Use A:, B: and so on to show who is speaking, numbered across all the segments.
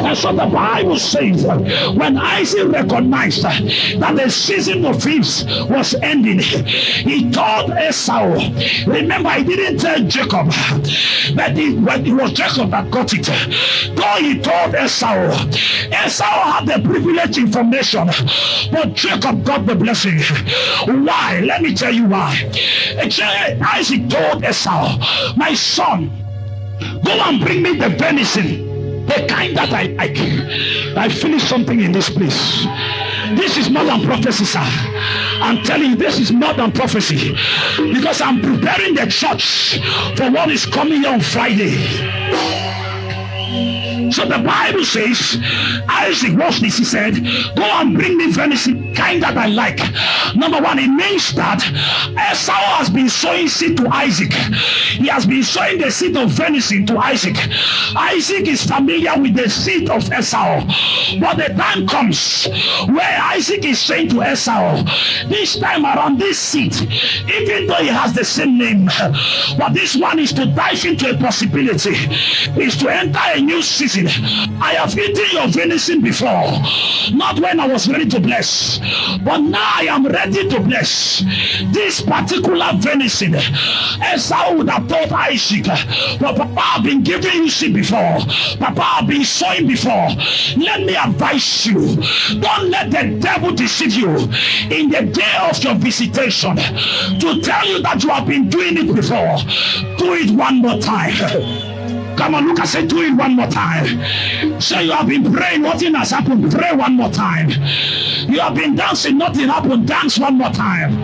A: And so the Bible says when Isaac recognized that the season of feast was ending, he told Esau. Remember, he didn't tell Jacob, but it was Jacob that got it. Though he told Esau, Esau had the privileged information, but Jacob got the blessing. Why? Let me tell you why. Isaac told Esau, my son, go and bring me the venison, the kind that I like. I finished something in this place. This is more than prophecy, sir. I'm telling you, this is more than prophecy, because I'm preparing the church for what is coming on Friday. So the Bible says, Isaac, watch this, he said, go and bring me venison, kind that I like. Number one, it means that Esau has been sowing seed to Isaac. He has been sowing the seed of venison to Isaac. Isaac is familiar with the seed of Esau. But the time comes where Isaac is saying to Esau, this time around, this seed, even though he has the same name, but this one is to dive into a possibility, is to enter a new season. I have eaten your venison before, not when I was ready to bless, but now I am ready to bless. This particular venison, Esau would have told Isaac, but Papa, I've been giving you seed before. Papa, I've been sowing before. Let me advise you, don't let the devil deceive you in the day of your visitation to tell you that you have been doing it before. Do it one more time. Come on, look, I said, do it one more time. So you have been praying, nothing has happened. Pray one more time. You have been dancing, nothing happened. Dance one more time.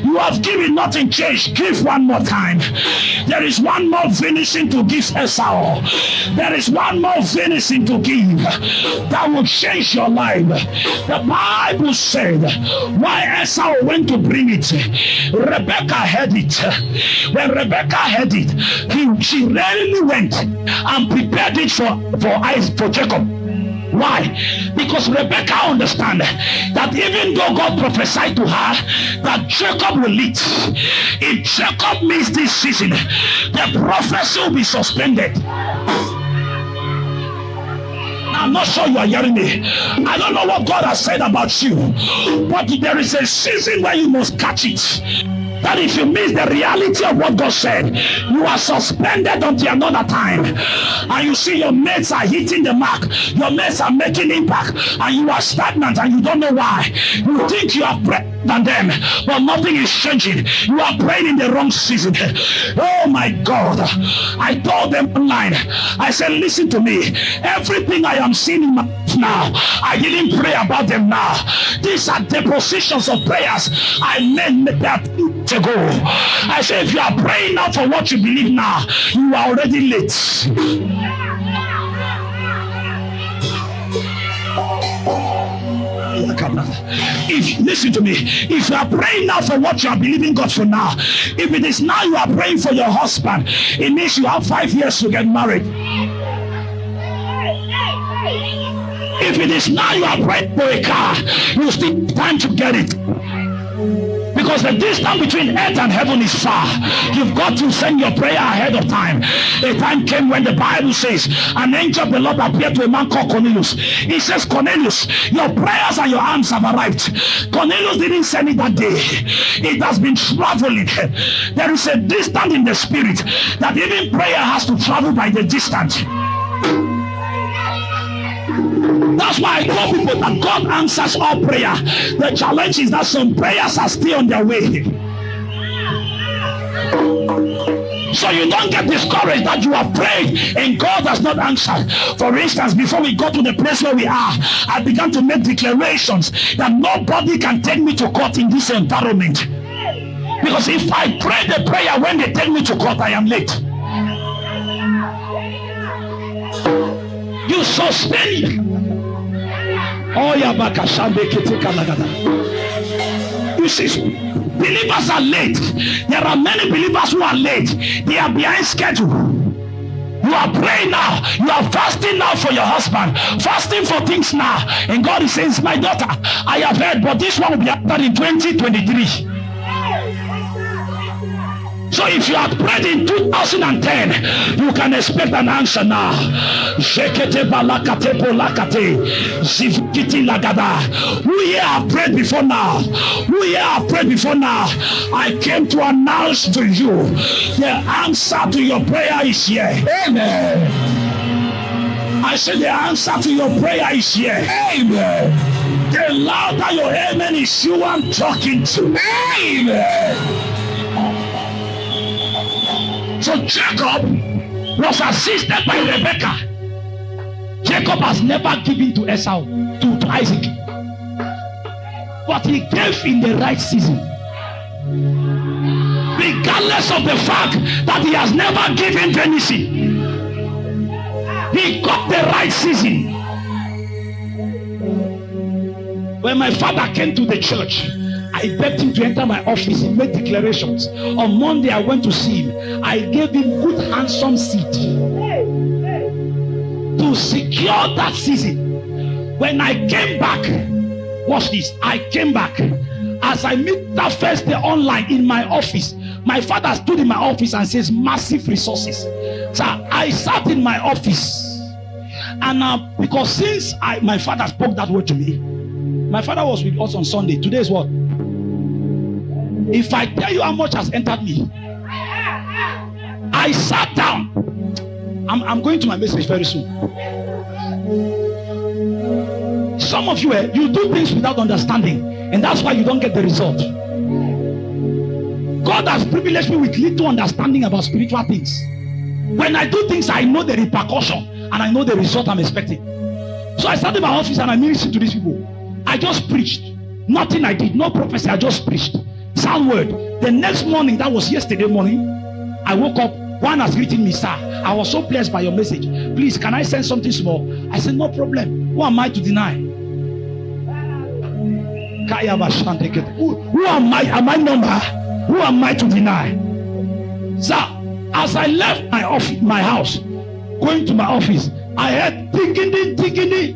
A: You have given, nothing changed. Give one more time. There is one more venison to give Esau. There is one more venison to give that will change your life. The Bible said, why Esau went to bring it, Rebecca had it. When Rebecca had it, she rarely went and prepared it for Jacob. Why? Because Rebecca understands that even though God prophesied to her that Jacob will lead, if Jacob missed this season, the prophecy will be suspended. I'm not sure you are hearing me. I don't know what God has said about you, but there is a season where you must catch it. That if you miss the reality of what God said, you are suspended until another time. And you see your mates are hitting the mark, your mates are making impact, and you are stagnant and you don't know why. You think you are better than them, but nothing is changing. You are praying in the wrong season. Oh my God. I told them online, I said, listen to me. Everything I am seeing in my life now, I didn't pray about them now. These are depositions of prayers I made that ago. I said, if you are praying now for what you believe now, you are already late. Listen to me, if you are praying now for what you are believing God for now, if it is now you are praying for your husband, it means you have 5 years to get married. If it is now you are praying for a car, you still have time to get it. Because the distance between earth and heaven is far. You've got to send your prayer ahead of time. A time came when the Bible says an angel of the Lord appeared to a man called Cornelius. He says, Cornelius, your prayers and your alms have arrived. Cornelius didn't send it that day. It has been traveling. There is a distance in the spirit that even prayer has to travel by the distance. That's why I tell people that God answers all prayer. The challenge is that some prayers are still on their way. So you don't get discouraged that you have prayed and God has not answered. For instance, before we go to the place where we are, I began to make declarations that nobody can take me to court in this environment. Because if I pray the prayer when they take me to court, I am late. You sustain. You see, believers are late. There are many believers who are late. They are behind schedule. You are praying now. You are fasting now for your husband. Fasting for things now. And God is saying, my daughter, I have heard, but this one will be answered in 2023. So if you had prayed in 2010, you can expect an answer now. Who here have prayed before now? Who here have prayed before now? I came to announce to you the answer to your prayer is here. Amen. I said the answer to your prayer is here. Amen. The louder your amen is, you I'm talking to. Amen. So Jacob was assisted by Rebekah. Jacob has never given to Esau, to Isaac, but he gave in the right season. Regardless of the fact that he has never given anything, he got the right season. When my father came to the church, I begged him to enter my office. He made declarations. On Monday, I went to see him. I gave him good, handsome seat to secure that season. When I came back, watch this. I came back. As I meet that first day online in my office, my father stood in my office and says, massive resources. So I sat in my office. And because since my father spoke that word to me, my father was with us on Sunday. Today is what? If I tell you how much has entered me, I sat down. I'm going to my message very soon. Some of you, you do things without understanding, and that's why you don't get the result. God has privileged me with little understanding about spiritual things. When I do things, I know the repercussion and I know the result I'm expecting. So I started my office and I ministered to these people. I just preached. Nothing I did, no prophecy, I just preached. Sound word. The next morning, that was yesterday morning, I woke up. One has written me, sir, I was so blessed by your message. Please, can I send something small? I said, no problem. Who am I to deny? Who am I? Am I number? Who am I to deny? Sir, as I left my office, my house, going to my office, I heard tingini.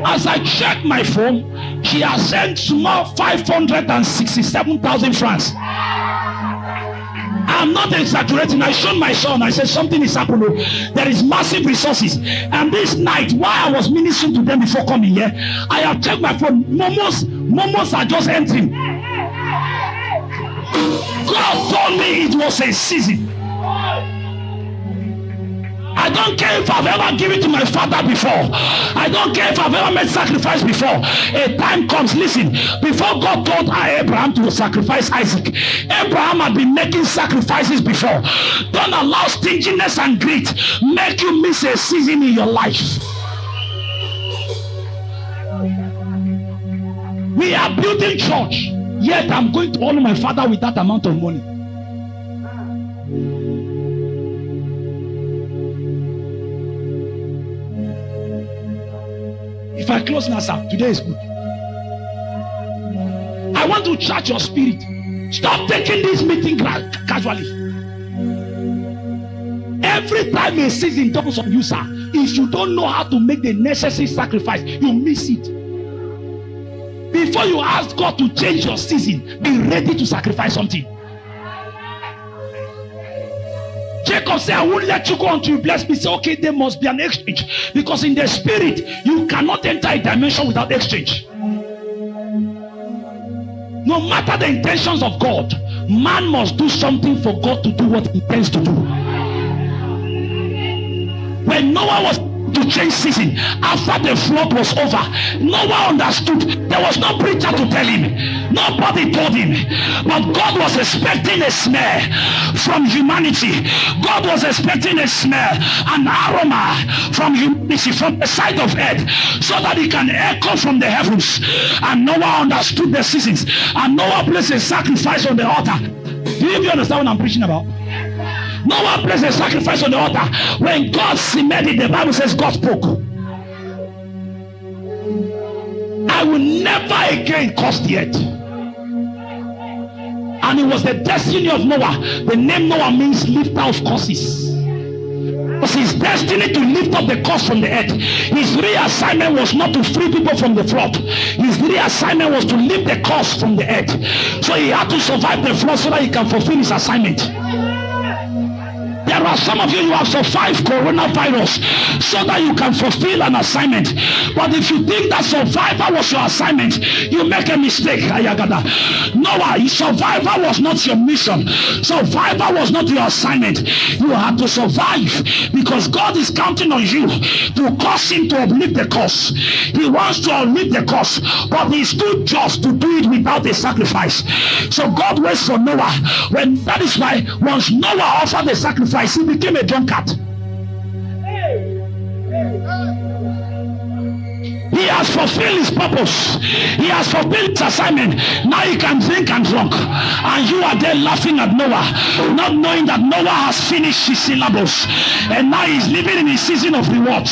A: As I checked my phone, she has sent small 567,000 francs. I'm not exaggerating. I showed my son. I said something is happening. There is massive resources. And this night, while I was ministering to them before coming here, I have checked my phone. Momos are just entering. God told me it was a season. I don't care if I've ever given to my father before. I don't care if I've ever made sacrifice before. A time comes, listen, before God told Abraham to sacrifice Isaac, Abraham had been making sacrifices before. Don't allow stinginess and greed make you miss a season in your life. We are building church, yet I'm going to honor my father with that amount of money. If I close now, sir, today is good. I want to charge your spirit. Stop taking this meeting casually. Every time a season comes on you, sir, if you don't know how to make the necessary sacrifice, you miss it. Before you ask God to change your season, be ready to sacrifice something. Jacob said, I won't let you go until you bless me. Say, okay, there must be an exchange. Because in the spirit, you cannot enter a dimension without exchange. No matter the intentions of God, man must do something for God to do what he intends to do. When Noah was to change season after the flood was over, Noah understood. There was no preacher to tell him, nobody told him, but God was expecting a smell from humanity. God was expecting a smell, an aroma from humanity, from the side of earth, so that it can echo from the heavens. And Noah understood the seasons, and Noah placed a sacrifice on the altar. Do you understand what I'm preaching about? Noah placed a sacrifice on the altar. When God cemented it, the Bible says God spoke. I will never again curse the earth. And it was the destiny of Noah. The name Noah means lifter of curses. was his destiny to lift up the curse from the earth. His reassignment was not to free people from the flood. His reassignment was to lift the curse from the earth. So he had to survive the flood so that he can fulfill his assignment. There are some of you have survived coronavirus so that you can fulfill an assignment. But if you think that survival was your assignment, you make a mistake. Noah, survival was not your mission. Survival was not your assignment. You had to survive because God is counting on you to cause him to uplift the curse. He wants to uplift the curse, but he's too just to do it without a sacrifice. So God waits for Noah. That is why once Noah offered the sacrifice, he became a drunkard. He has fulfilled his purpose. He has fulfilled his assignment. Now he can drink and drunk. And you are there laughing at Noah, not knowing that Noah has finished his syllabus. And now he's living in his season of reward.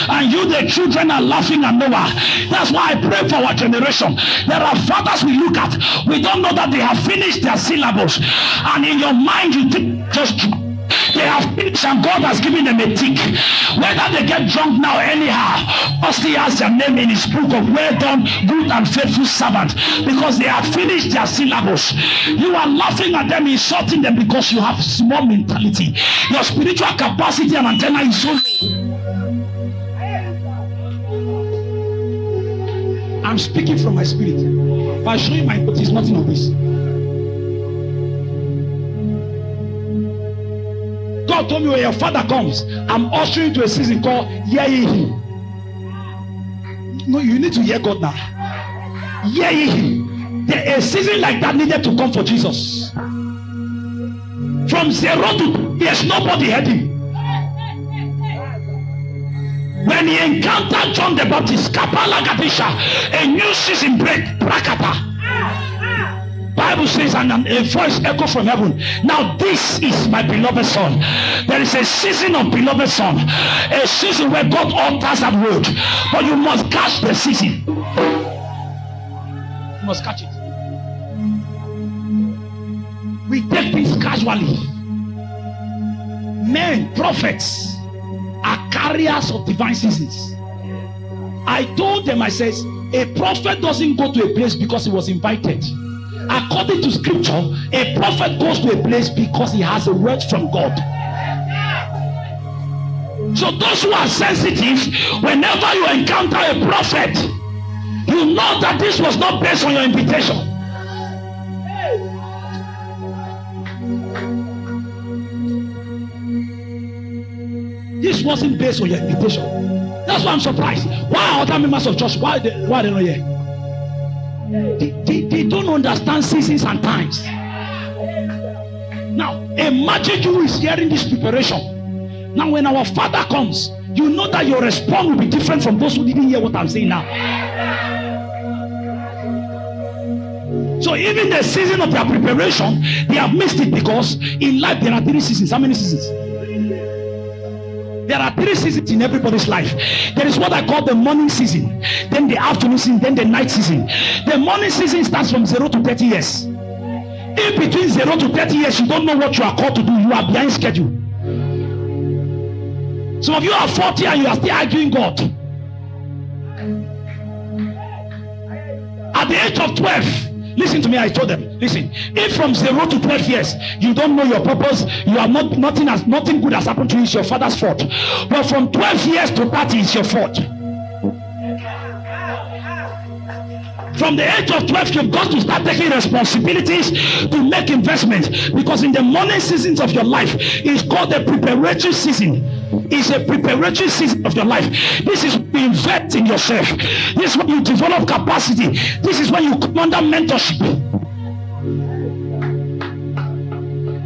A: And you, the children, are laughing at Noah. That's why I pray for our generation. There are fathers we look at. We don't know that they have finished their syllabus. And in your mind, you think just they have finished and God has given them a tick. Whether they get drunk now anyhow, Pastor has their name in his book of well done, good and faithful servant, because they have finished their syllabus. You are laughing at them, insulting them because you have small mentality. Your spiritual capacity and antenna is so low. I'm speaking from my spirit. By showing my note is nothing of this. God told me when your father comes, I'm ushering to a season called Hear Ye Him. No, you need to hear God now. Hear Ye Him. A season like that needed to come for Jesus. From 0 to 2 years, nobody heard him. When he encountered John the Baptist, Kapala Gadisha, a new season break, Prakata. Bible says, and a voice echo from heaven. Now this is my beloved son. There is a season of beloved son, a season where God alters that word, but you must catch the season. You must catch it. We take things casually. Men, prophets, are carriers of divine seasons. I told them, I says, a prophet doesn't go to a place because he was invited. According to scripture, a prophet goes to a place because he has a word from God. So those who are sensitive, whenever you encounter a prophet, you know that this was not based on your invitation. This wasn't based on your invitation. That's why I'm surprised. Why are other members of church? Why are they not here? They don't understand seasons and times. Now, imagine you is hearing this preparation. Now, when our Father comes, you know that your response will be different from those who didn't hear what I'm saying now. So even the season of their preparation, they have missed it because in life there are 3 seasons. How many seasons? There are 3 seasons in everybody's life. There is what I call the morning season, then the afternoon season, then the night season. The morning season starts from 0 to 30 years. In between 0 to 30 years, you don't know what you are called to do. You are behind schedule. Some of you are 40 and you are still arguing God. At the age of 12, listen to me, I told them, listen, if from 0 to 12 years you don't know your purpose, you are nothing good has happened to you, it's your father's fault. But from 12 years to 30, it's your fault. From the age of 12, you've got to start taking responsibilities to make investments, because in the morning seasons of your life, it's called the preparatory season. It's a preparatory season of your life. This is when you invest in yourself. This is when you develop capacity. This is when you come under mentorship.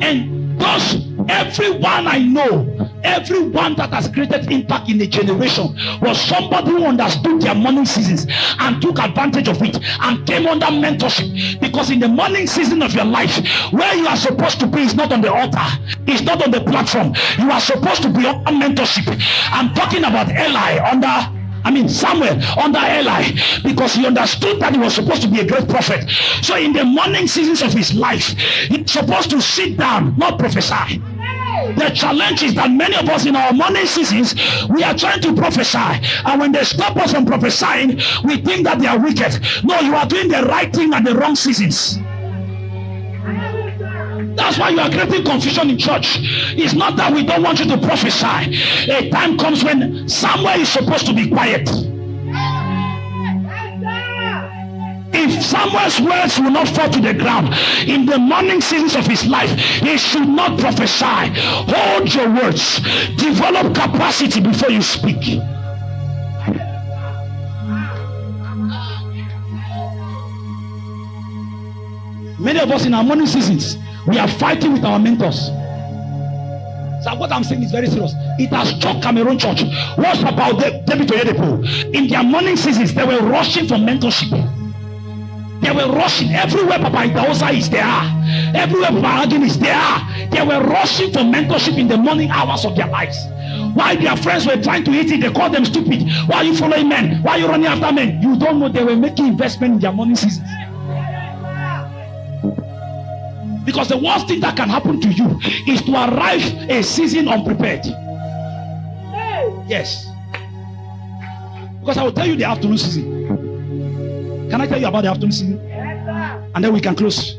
A: And thus, everyone I know, everyone that has created impact in a generation was somebody who understood their morning seasons and took advantage of it and came under mentorship. Because in the morning season of your life, where you are supposed to be is not on the altar, it's not on the platform. You are supposed to be under mentorship. I'm talking about Samuel under Eli, because he understood that he was supposed to be a great prophet. So in the morning seasons of his life, he's supposed to sit down, not prophesy. The challenge is that many of us in our morning seasons, we are trying to prophesy, and when they stop us from prophesying, we think that they are wicked. No, you are doing the right thing at the wrong seasons. That's why you are creating confusion in church. It's not that we don't want you to prophesy. A time comes when somewhere is supposed to be quiet. If Samuel's words will not fall to the ground in the morning seasons of his life, he should not prophesy. Hold your words. Develop capacity before you speak. Many of us in our morning seasons, we are fighting with our mentors. So what I'm saying is very serious. It has shocked Cameroon Church. What's about David Oyedepo? In their morning seasons, they were rushing for mentorship. They were rushing everywhere. Papa Idaosa is there. Everywhere Papa Agin is there. They were rushing for mentorship in the morning hours of their lives. While their friends were trying to eat it, they called them stupid. Why are you following men? Why are you running after men? You don't know they were making investment in their morning seasons. Because the worst thing that can happen to you is to arrive a season unprepared. Yes. Because I will tell you the afternoon season. Can I tell you about the afternoon season? And then we can close.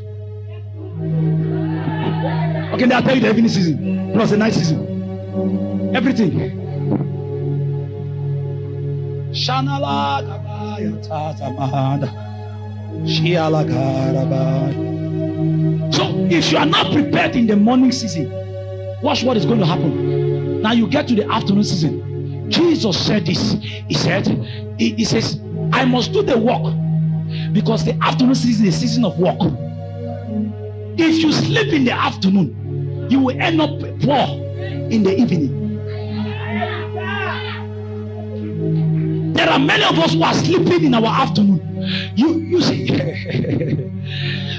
A: Okay, then I'll tell you the evening season plus the night season. Everything. So if you are not prepared in the morning season, watch what is going to happen. Now you get to the afternoon season. Jesus said this. He says, I must do the work, because the afternoon season is a season of work. If you sleep in the afternoon, you will end up poor in the evening. There are many of us who are sleeping in our afternoon. You see.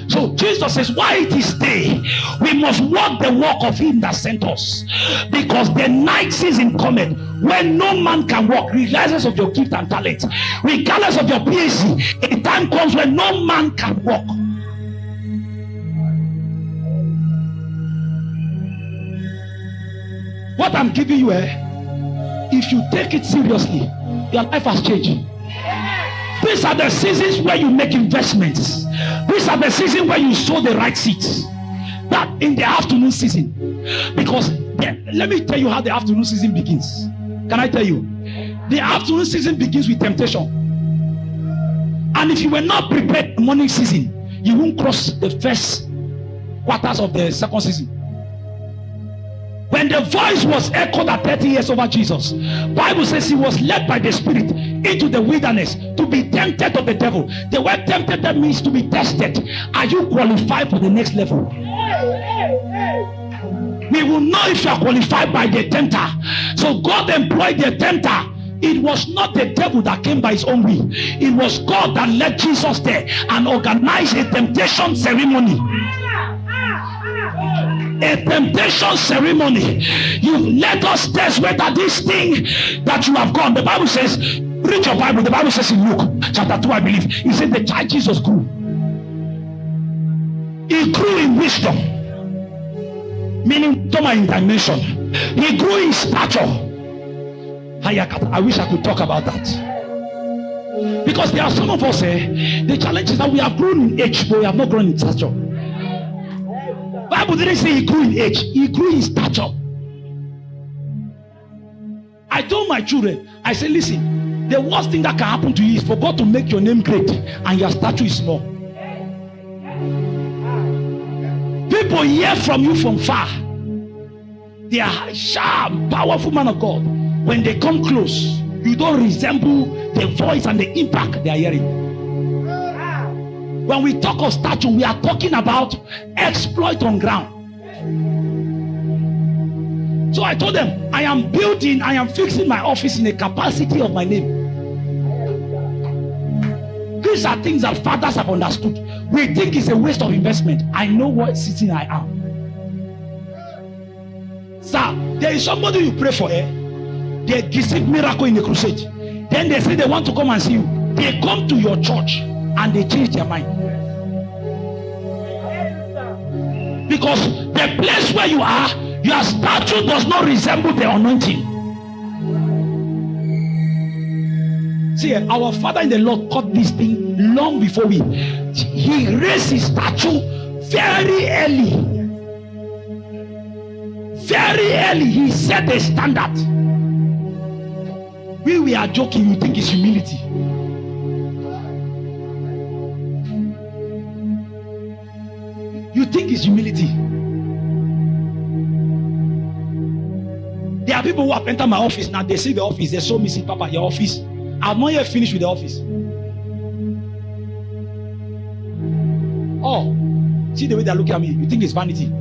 A: So Jesus says, why it is day, we must walk the walk of him that sent us, because the night season cometh when no man can walk, regardless of your gift and talent, regardless of your PhD. A time comes when no man can walk. What I'm giving you, if you take it seriously, your life has changed. These are the seasons where you make investments. These are the seasons where you sow the right seeds. That in the afternoon season. Because let me tell you how the afternoon season begins. Can I tell you? The afternoon season begins with temptation. And if you were not prepared in the morning season, you won't cross the first quarters of the second season. When the voice was echoed at 30 years over Jesus, Bible says he was led by the Spirit into the wilderness to be tempted of the devil. The word tempted, that means to be tested. Are you qualified for the next level? We will know if you are qualified by the tempter. So God employed the tempter. It was not the devil that came by his own will. It was God that led Jesus there and organized a temptation ceremony. A temptation ceremony. You let us test whether this thing that you have gone. The Bible says, read your Bible. The Bible says in Luke chapter 2, I believe, he said the child Jesus grew. He grew in wisdom, meaning in dimension. He grew in stature. I wish I could talk about that, because there are some of us, the challenge is that we have grown in age, but we have not grown in stature. Bible didn't say he grew in age, he grew in stature. I told my children, I said, listen, the worst thing that can happen to you is for God to make your name great and your stature is small. People hear from you from far. They are sharp, powerful man of God. When they come close, you don't resemble the voice and the impact they are hearing. When we talk of stature, we are talking about exploit on ground. So I told them, I am fixing my office in the capacity of my name. These are things that fathers have understood. We think it's a waste of investment. I know what season I am. Sir, there is somebody you pray for, they receive miracle in the crusade. Then they say they want to come and see you. They come to your church and they change their mind. Because the place where you are Your statue does not resemble the anointing. See, our Father in the Lord caught this thing long before we. He raised his statue very early. Very early, he set a standard. We are joking, you think it's humility. You think it's humility. There are people who have entered my office now. They see the office. They saw me see, Papa, your office. I'm not yet finished with the office. Oh, see the way they're looking at me. You think it's vanity?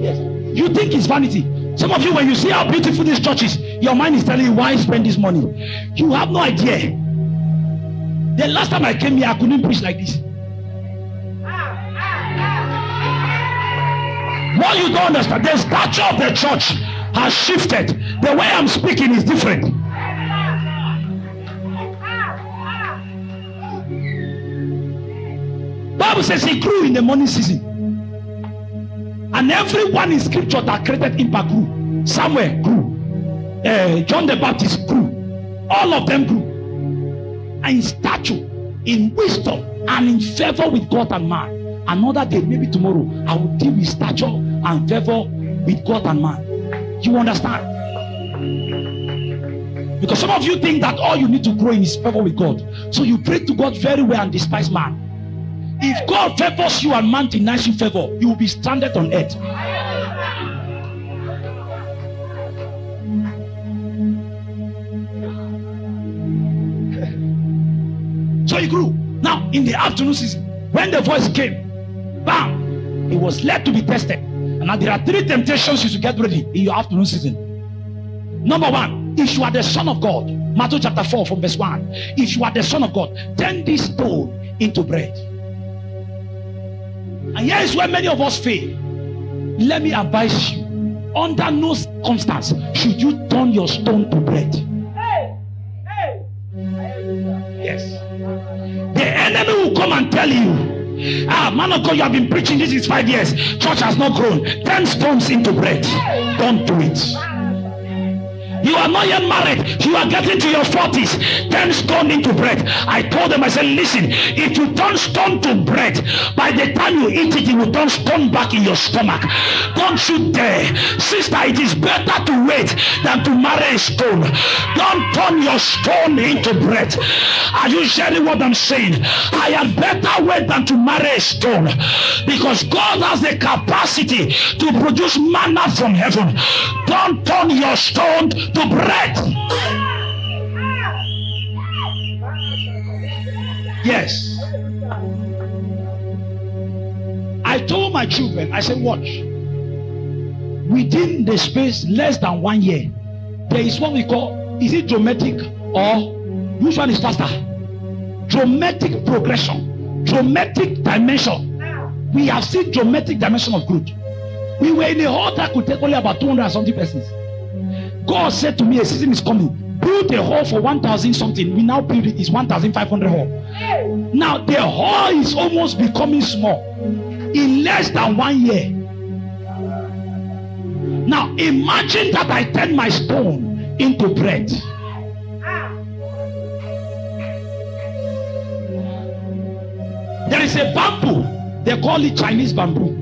A: Yes. You think it's vanity. Some of you, when you see how beautiful this church is, your mind is telling you, why spend this money? You have no idea. The last time I came here, I couldn't preach like this. What you don't understand, the stature of the church has shifted. The way I'm speaking is different. Bible says he grew in the morning season. And everyone in scripture that created impact grew. Samuel grew. John the Baptist grew. All of them grew. And in stature, in wisdom, and in favor with God and man. Another day, maybe tomorrow, I will deal with stature and favor with God and man. You understand? Because some of you think that all you need to grow in is favor with God. So you pray to God very well and despise man. If God favors you and man denies you favor, you will be stranded on earth. So he grew. Now, in the afternoon season, when the voice came, bam, he was led to be tested. And now there are 3 temptations you should get ready in your afternoon season. Number 1, if you are the Son of God, Matthew chapter 4 from verse 1. If you are the Son of God, turn this stone into bread. And here is where many of us fail. Let me advise you, under no circumstance should you turn your stone to bread. Yes. The enemy will come and tell you, man of God, you have been preaching this is 5 years, church has not grown. 10 stones into bread. Don't do it. You are not yet married. You are getting to your 40s. 10 stone into bread. I told them, I said, listen, if you turn stone to bread, by the time you eat it, it will turn stone back in your stomach. Don't you dare. Sister, it is better to wait than to marry a stone. Don't turn your stone into bread. Are you hearing what I'm saying? I had better wait than to marry a stone, because God has the capacity to produce manna from heaven. Don't turn your stone to bread. Yes. I told my children, I said, watch. Within the space less than 1 year, there is what we call, is it dramatic or which one is faster? Dramatic progression, dramatic dimension. We have seen dramatic dimension of growth. We were in a hall that could take only about 200 and something persons. God said to me, a season is coming. Build a hall for 1,000 something. We now build it is 1,500 hall. Now the hall is almost becoming small in less than 1 year. Now imagine that I turn my stone into bread. There is a bamboo. They call it Chinese bamboo.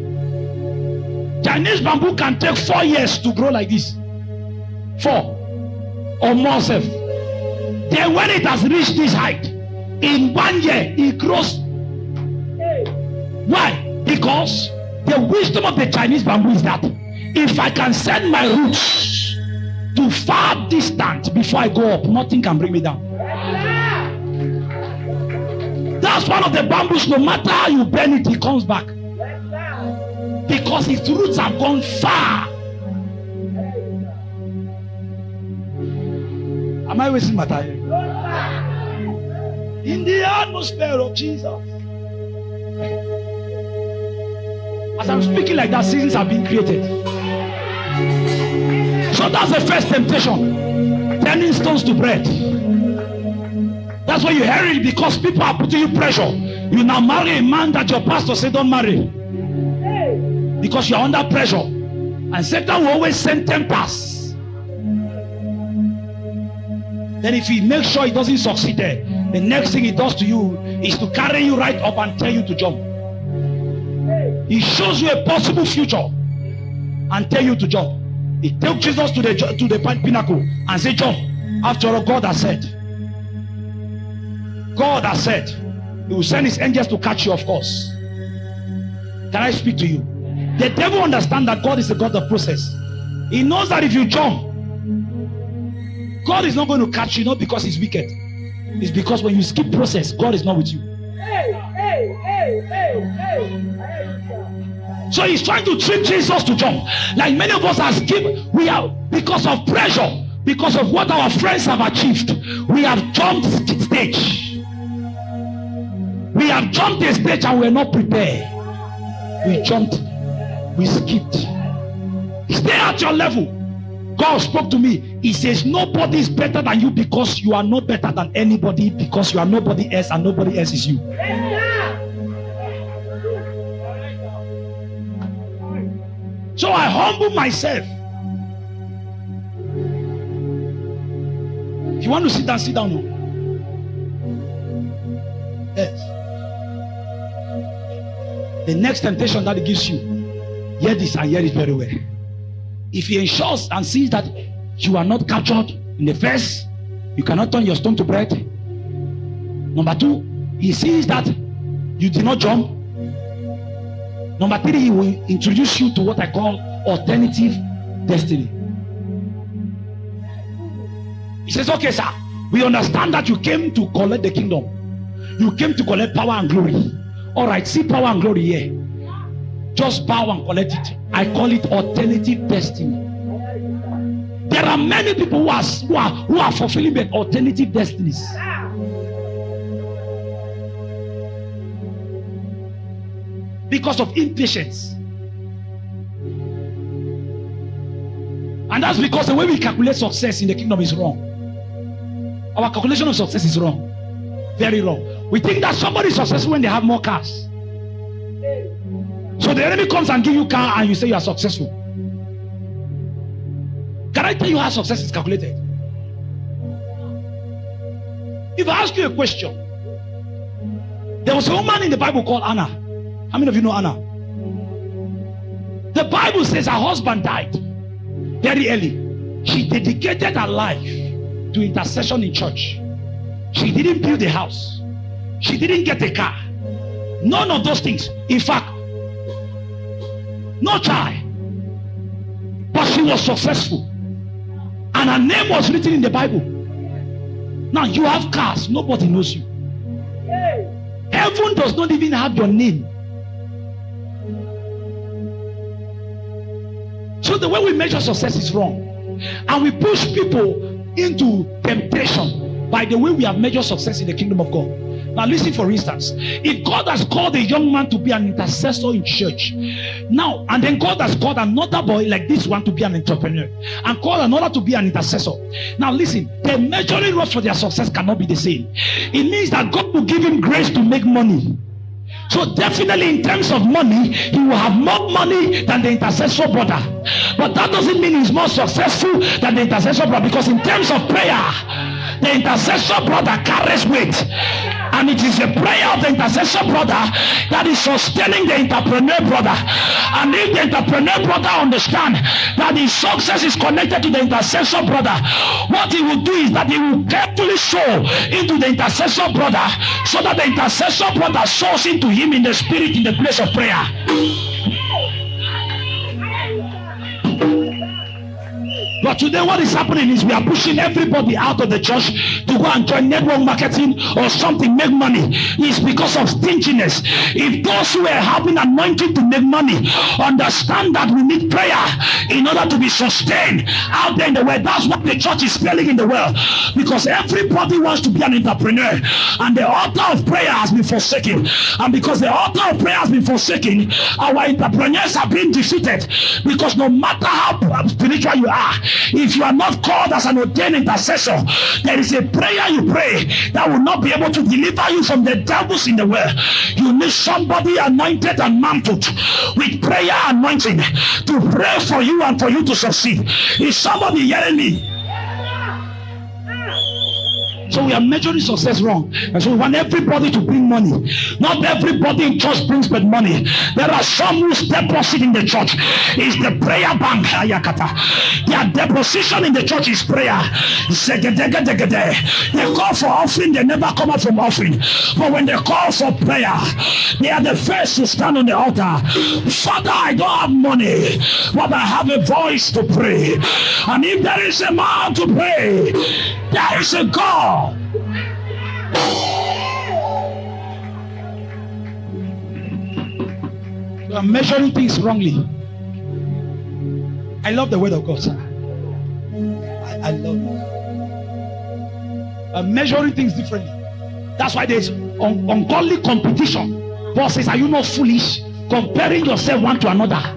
A: Chinese bamboo can take 4 years to grow like this. 4 or more self. Then when it has reached this height, in 1 year it grows. Why? Because the wisdom of the Chinese bamboo is that if I can send my roots to far distance before I go up, nothing can bring me down. That's one of the bamboos. No matter how you bend it, it comes back, because its roots have gone far. Am I wasting my time? In the atmosphere of Jesus. As I'm speaking like that, seasons have been created. So that's the first temptation. Turning stones to bread. That's why you hear it, because people are putting you pressure. You now marry a man that your pastor said don't marry. because you are under pressure. And Satan will always send tempers. Then if he makes sure he doesn't succeed there, the next thing he does to you is to carry you right up and tell you to jump. He shows you a possible future and tell you to jump. He took Jesus to the pinnacle and said, jump. After all, God has said. God has said he will send his angels to catch you, of course. Can I speak to you? The devil understands that God is a God of process. He knows that if you jump, God is not going to catch you, not because he's wicked. It's because when you skip process, God is not with you. So he's trying to trick Jesus to jump. Like many of us are skipped. We are, because of pressure, because of what our friends have achieved, we have jumped stage. We have jumped a stage and we're not prepared. We jumped, we skipped. Stay at your level. God spoke to me. He says nobody is better than you because you are not better than anybody, because you are nobody else and nobody else is you. So I humble myself. If you want to sit down, sit down. Yes. The next temptation that he gives you, hear this and hear it very well. If he ensures and sees that you are not captured in the first, you cannot turn your stone to bread. Number two, he sees that you did not jump. Number three, he will introduce you to what I call alternative destiny. He says, okay, sir, we understand that you came to collect the kingdom. You came to collect power and glory. All right, see power and glory here. Just bow and collect it. I call it alternative destiny. There are many people who are fulfilling their alternative destinies. Because of impatience. And that's because the way we calculate success in the kingdom is wrong. Our calculation of success is wrong. Very wrong. We think that somebody is successful when they have more cars. So the enemy comes and gives you a car and you say you are successful. Can I tell you how success is calculated? If I ask you a question, there was a woman in the Bible called Anna. How many of you know Anna? The Bible says her husband died very early. She dedicated her life to intercession in church. She didn't build a house. She didn't get a car. None of those things. In fact, no child. But she was successful. And her name was written in the Bible. Now you have cars. Nobody knows you. Heaven does not even have your name. So the way we measure success is wrong. And we push people into temptation by the way we have measured success in the kingdom of God. Now listen, for instance, if God has called a young man to be an intercessor in church, now and then God has called another boy like this one to be an entrepreneur, and called another to be an intercessor. Now listen, the measuring rod for their success cannot be the same. It means that God will give him grace to make money. So definitely in terms of money, he will have more money than the intercessor brother. But that doesn't mean he's more successful than the intercessor brother, because in terms of prayer, the intercessor brother carries weight. And it is the prayer of the intercessor brother that is sustaining the entrepreneur brother. And if the entrepreneur brother understands that his success is connected to the intercessor brother, what he will do is that he will carefully sow into the intercessor brother, so that the intercessor brother sows into him in the spirit, in the place of prayer. But today what is happening is we are pushing everybody out of the church to go and join network marketing or something, make money. It's because of stinginess. If those who are having anointing to make money understand that we need prayer in order to be sustained out there in the world, that's what the church is failing in the world. Because everybody wants to be an entrepreneur, and the altar of prayer has been forsaken. And because the altar of prayer has been forsaken, our entrepreneurs are being defeated. Because no matter how spiritual you are, If you are not called as an ordained intercessor, there is a prayer you pray that will not be able to deliver you from the devils in the world. You need somebody anointed and mantled with prayer anointing to pray for you and for you to succeed. Is somebody hearing me? So we are measuring success wrong, and so we want everybody to bring money. Not everybody in church brings but money. There are some whose deposit in the church is the prayer bank. Their deposition in the church is prayer. They call for offering, they never come out from offering. But when they call for prayer, they are the first to stand on the altar. Father, I don't have money, but I have a voice to pray. And if there is a man to pray, there is a God. You are measuring things wrongly. I love the word of God, sir. I love it. I'm measuring things differently. That's why there's ungodly competition. Paul says, are you not foolish? Comparing yourself one to another.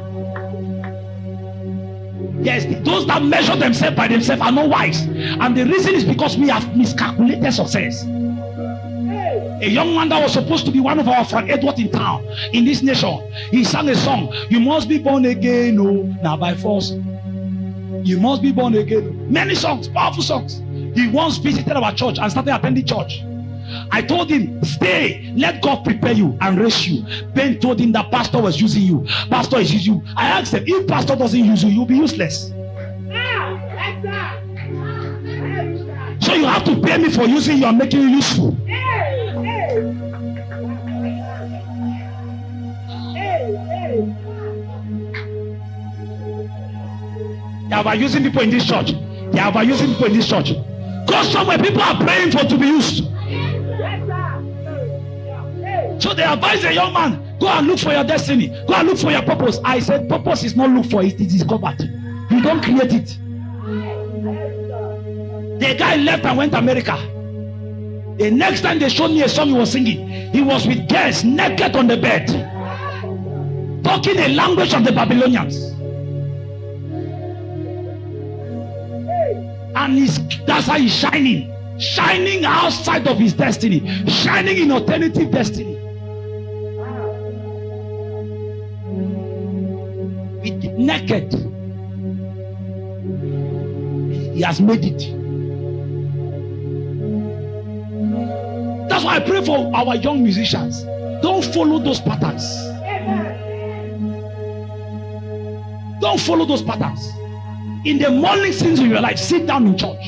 A: Yes, those that measure themselves by themselves are not wise. And the reason is because we have miscalculated success. A young man that was supposed to be one of our Frank Edward in town, in this nation, he sang a song, you must be born again, oh, now by force. You must be born again. Many songs, powerful songs. He once visited our church and started attending church. I told him, stay, let God prepare you and raise you. Ben told him that pastor was using you. Pastor is using you. I asked him, if pastor doesn't use you, you'll be useless. So you have to pay me for using you and making you useful. They are using people in this church. They are using people in this church. Go somewhere, people are praying for to be used. So they advise a young man, go and look for your destiny. Go and look for your purpose. I said, purpose is not look for it, it is discovered. You don't create it. The guy left and went to America. The next time they showed me a song he was singing, he was with girls naked on the bed, talking a language of the Babylonians. And that's how he's shining outside of his destiny, shining in alternative destiny. With naked, he has made it. That's why I pray for our young musicians. Don't follow those patterns. Don't follow those patterns. In the morning seasons of your life, sit down in church.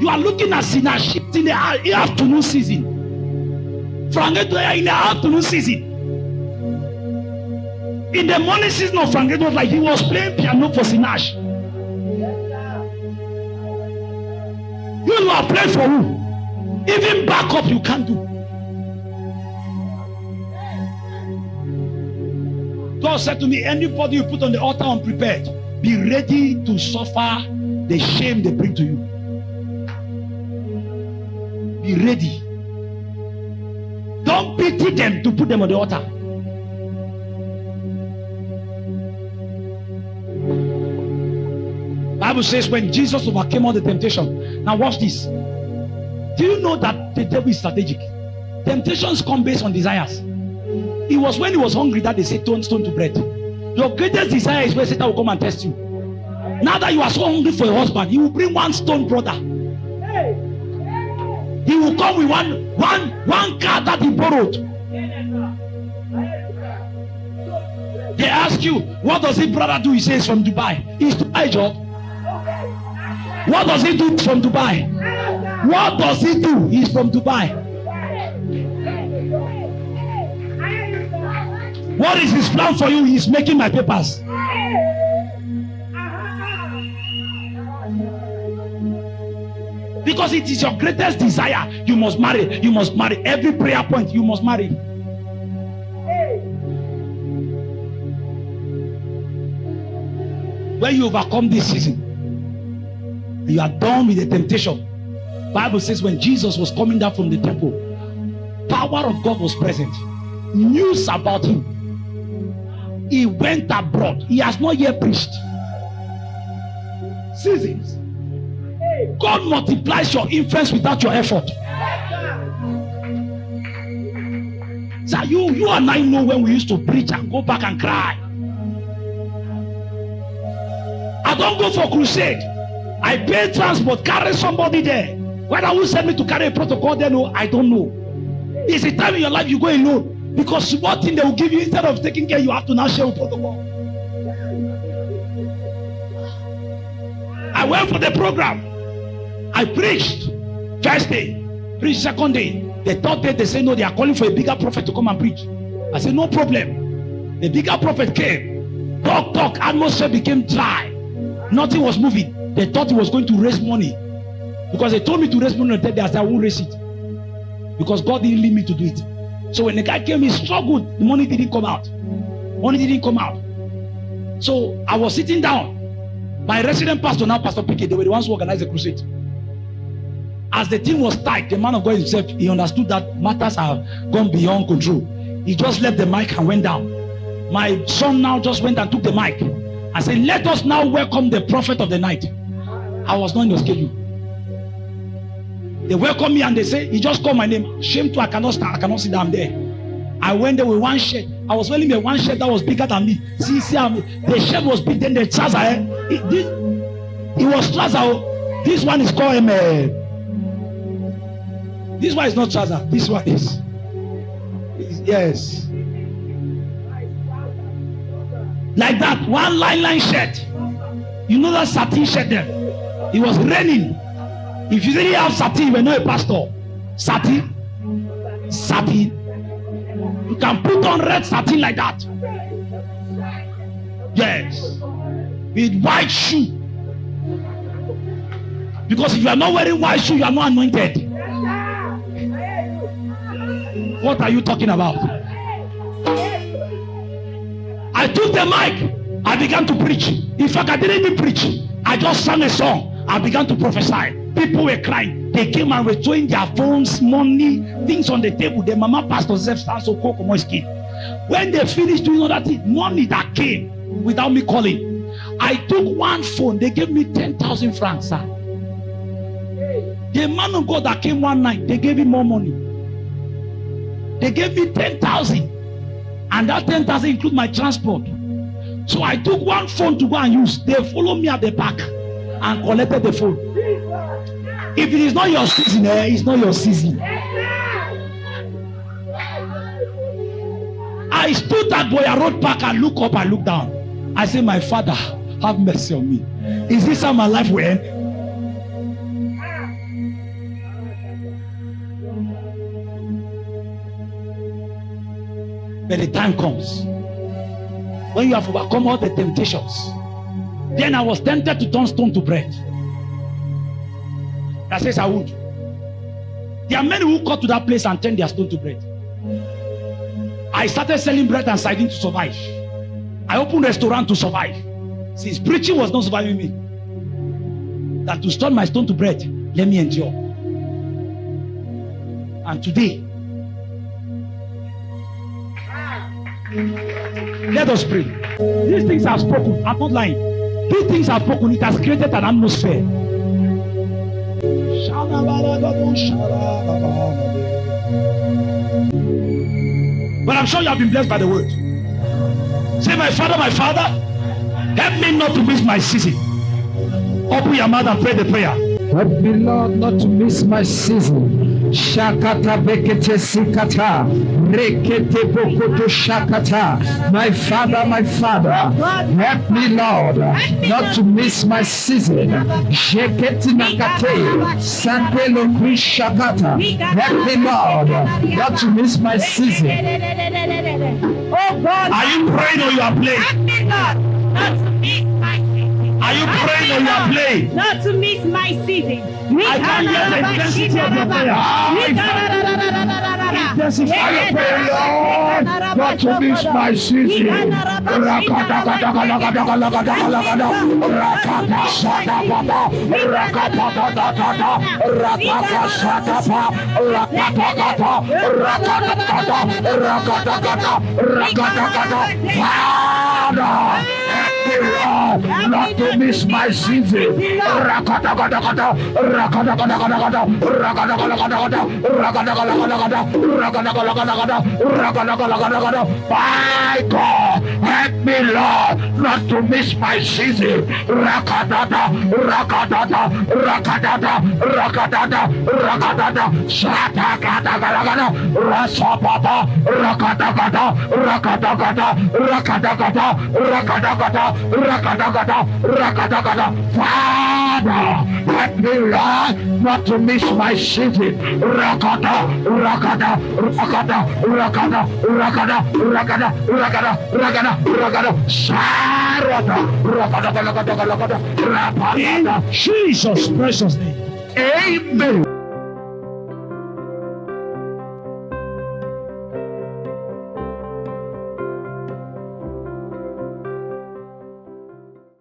A: You are looking at sinners in the afternoon season. Frank Edward in the afternoon season. In the morning season of Frank Edward, like he was playing piano for Sinach. You are praying for who? Even backup you can't do. God said to me, anybody you put on the altar unprepared, be ready to suffer the shame they bring to you. Be ready. Don't pity them to put them on the altar. Bible says when Jesus overcame all the temptation. Now watch this. Do you know that the devil is strategic? Temptations come based on desires. It was when he was hungry that they said turn stone to bread. Your greatest desire is where Satan will come and test you. Now that you are so hungry for a husband, he will bring one stone brother. He will come with one car that he borrowed. They ask you, what does his brother do? He says from Dubai. He's Dubai job. What does he do from Dubai? What does he do? He's from Dubai. What is his plan for you? He's making my papers. Because it is your greatest desire. You must marry. You must marry. Every prayer point, you must marry. When you overcome this season, you are done with the temptation. Bible says when Jesus was coming down from the temple, power of God was present. News about him. He went abroad. He has not yet preached. Seasons. God multiplies your influence without your effort. So you and I know when we used to preach and go back and cry. I don't go for crusade. I pay transport, carry somebody there. Whether who send me to carry a protocol there, no, I don't know. It's a time in your life you go alone. Because what thing they will give you, instead of taking care, you have to now share with protocol. I went for the program. I preached first day, preached second day. The third day they say no, they are calling for a bigger prophet to come and preach. I said no problem. The bigger prophet came. Talk, atmosphere became dry. Nothing was moving. They thought he was going to raise money. Because they told me to raise money on the third day. I said I won't raise it. Because God didn't lead me to do it. So when the guy came, he struggled. The money didn't come out. Money didn't come out. So I was sitting down. My resident pastor, now Pastor PK, they were the ones who organized the crusade. As the thing was tight, the man of God himself, he understood that matters have gone beyond control. He just left the mic and went down. My son now just went and took the mic and said, let us now welcome the prophet of the night. I was not in the schedule. They welcomed me and they said, he just called my name. Shame to I cannot stand, I cannot sit down there. I went there with one shirt. I was wearing a one shirt that was bigger than me. See, the shirt was big, then the trouser. It was trouser. This one is called this one is not trouser. This one is. Yes. Like that, one line shirt. You know that satin shirt there? It was raining. If you didn't have satin, you were not a pastor. Satin. You can put on red satin like that. Yes. With white shoe. Because if you are not wearing white shoe, you are not anointed. What are you talking about? I took the mic. I began to preach. In fact, I didn't even preach. I just sang a song. I began to prophesy. People were crying. They came and were throwing their phones, money, things on the table. The mama pastor said, when they finished doing all that thing, money that came without me calling. I took one phone. They gave me 10,000 francs, sir. The man of God that came one night, they gave him more money. They gave me 10,000. And that 10,000 include my transport. So I took one phone to go and use. They followed me at the back and collected the phone. If it is not your season, it's not your season. I stood at Boya Road Park and looked up and looked down. I said, my Father, have mercy on me. Is this how my life will end? But the time comes when you have overcome all the temptations. Then I was tempted to turn stone to bread. That says I would. There are many who got to that place and turned their stone to bread. I started selling bread and sardine to survive. I opened a restaurant to survive. Since preaching was not surviving me, that to turn my stone to bread, let me endure. And today, let us pray. These things I've spoken, I'm not lying. These things I've spoken, it has created an atmosphere. But I'm sure you have been blessed by the word. Say, my Father, help me not to miss my season. Open your mouth and pray the prayer.
B: Help me, Lord, not to miss my season. Shakata bekete sikata, rekete bokoto shakata. My Father, help me, Lord, not to miss my season. Sheketi nakate, santelo krishakata. Help me, Lord, not to miss my season.
C: Oh God,
A: are you praying or you are playing?
C: help me, Lord, not to miss my season.
A: Are you praying or you are playing?
C: Not to miss my season.
A: I can't hear the intensity of your prayer. In the merciful.
B: Help me, Lord, not to miss my season. Father, not to miss my season. My God, help me, Lord, not to miss my season. Rakadada, rakadada, rakadada, rakadada, rakadada, shatakadagada, rasapapa, rakadagada, rakadagada, rakadagada, rakadagada, rakadagada, rakadagada. Father, help me, Lord, not to miss my season. Rakada, rakada, rakada, rakada, rakada, rakada, rakada, rakada, rakada, sarada, rakada, rakada, rakada,
A: In
B: rakada.
A: Jesus' precious name.
B: Amen.